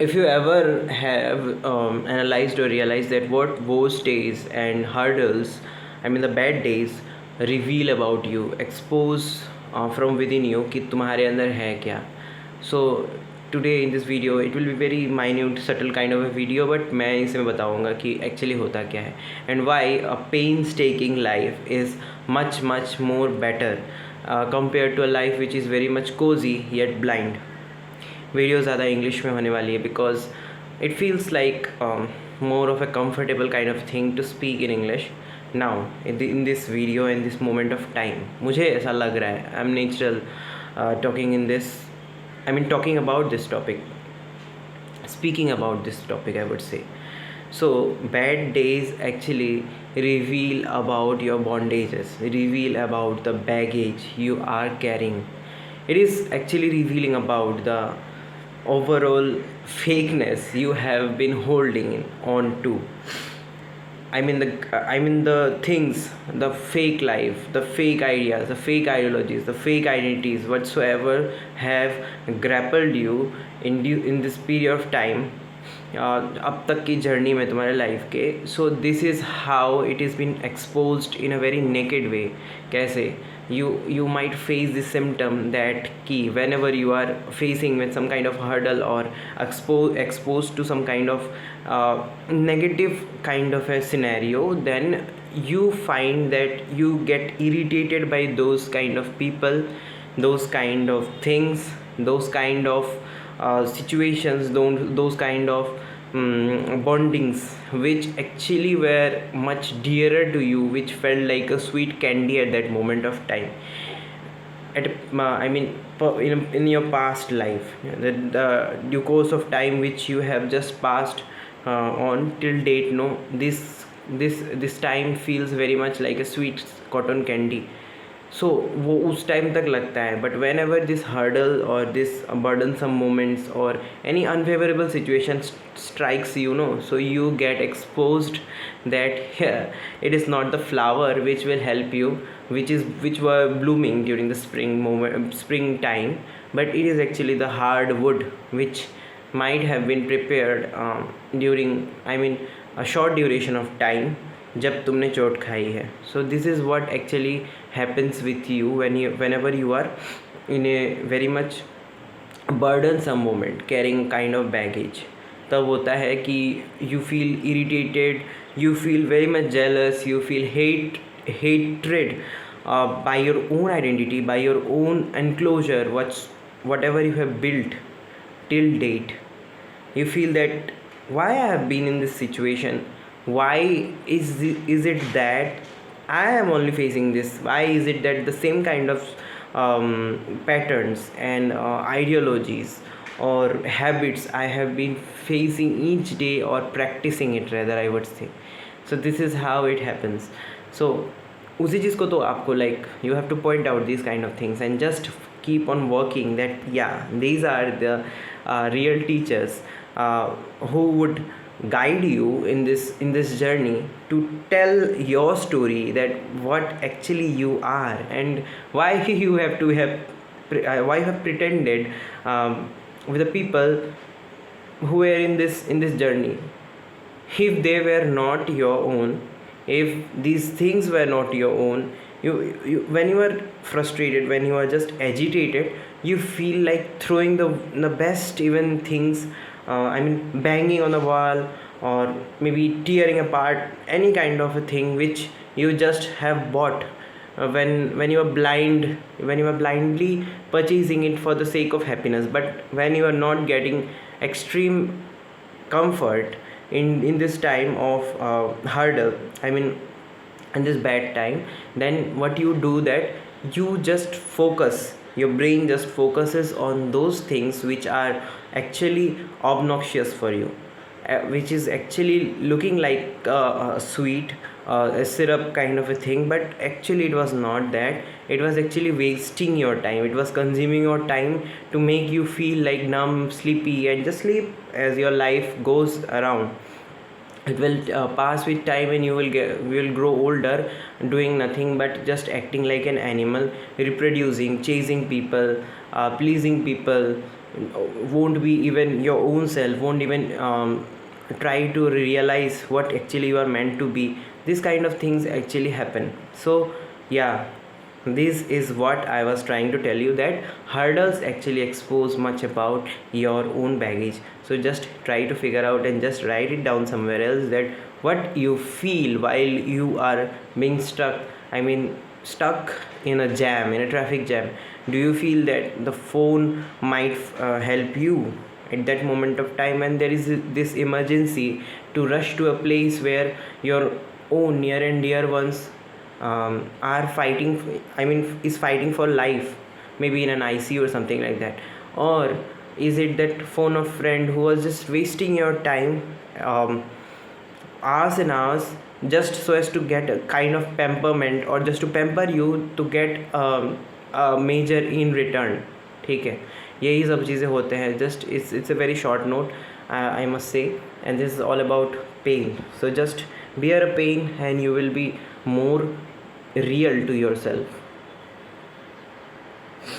If you ever have analyzed or realized that what worst days and hurdles, I mean the bad days, reveal about you, expose from within you कि तुम्हारे अंदर है क्या. So today in this video it will be very minute subtle kind of a video, but मैं इसमें बताऊंगा कि actually होता क्या है and why a painstaking life is much more better compared to a life which is very much cozy yet blind. Video ज़्यादा English में होने वाली है because it feels like more of a comfortable kind of thing to speak in English now in this video in this moment of time. मुझे ऐसा लग रहा है I am natural talking in this, I mean talking about this topic, speaking about this topic I would say. So bad days actually reveal about your bondages, reveal about the baggage you are carrying. It is actually revealing about the overall fakeness you have been holding on to. I mean the things, the fake life, the fake ideas, the fake ideologies, the fake identities whatsoever have grappled you in this period of time, अब तक की journey में तुम्हारे life के. So this is how it is been exposed in a very naked way. कैसे you might face this symptom that ki whenever you are facing with some kind of hurdle or exposed to some kind of negative kind of a scenario, then you find that you get irritated by those kind of people, those kind of things, those kind of situations, those kind of bondings which actually were much dearer to you, which felt like a sweet candy at that moment of time. In your past life, the due course of time which you have just passed on till date, no, this time feels very much like a sweet cotton candy. सो वो उस time तक लगता है, but when ever this hurdle और this burdensome moments और any unfavourable situation strikes you, no, so you get exposed that it is not the flower which will help you, which were blooming during the springtime, but it is actually the hardwood which might have been prepared during, I mean, a short duration of time जब तुमने चोट खाई है. सो this is what actually happens with you whenever you are in a very much burdensome moment carrying kind of baggage. तब होता है कि you feel irritated, you feel very much jealous, you feel hatred by your own identity, by your own enclosure, whatever you have built till date. You feel that why I have been in this situation, why is it that I am only facing this, why is it that the same kind of patterns and ideologies or habits I have been facing each day, or practicing it rather I would say. So this is how it happens. So उसी चीज़ को तो आपको like you have to point out these kind of things and just keep on working that yeah, these are the real teachers who would guide you in this journey to tell your story, that what actually you are and why you have to have why you have pretended with the people who were in this journey. If they were not your own, if these things were not your own, you when you are frustrated, when you are just agitated, you feel like throwing the best even things, banging on the wall, or maybe tearing apart any kind of a thing which you just have bought when you are blindly purchasing it for the sake of happiness. But when you are not getting extreme comfort in this time of hurdle, in this bad time, then what you do, that you just focus, your brain just focuses on those things which are actually obnoxious for you, which is actually looking like sweet, a syrup kind of a thing, but actually it was not that. It was actually wasting your time, it was consuming your time to make you feel like numb, sleepy, and just sleep as your life goes around. It will pass with time and you will grow older doing nothing but just acting like an animal, reproducing, chasing people, pleasing people, won't be even your own self, won't even try to realize what actually you are meant to be. These kind of things actually happen. So yeah, this is what I was trying to tell you, that hurdles actually expose much about your own baggage. So just try to figure out and just write it down somewhere else, that what you feel while you are being stuck, I mean stuck in a jam, in a traffic jam. Do you feel that the phone might help you at that moment of time when there is this emergency, to rush to a place where your own near and dear ones are fighting, I mean is fighting for life, maybe in an ICU or something like that? Or is it that phone of friend who was just wasting your time, um, hours and hours, just so as to get a kind of pamperment, or just to pamper you to get a major in return? ठीक है, यही सब चीज़ें होते हैं. Just it's a very short note, I must say, and this is all about pain. So just bear a pain and you will be more real to yourself.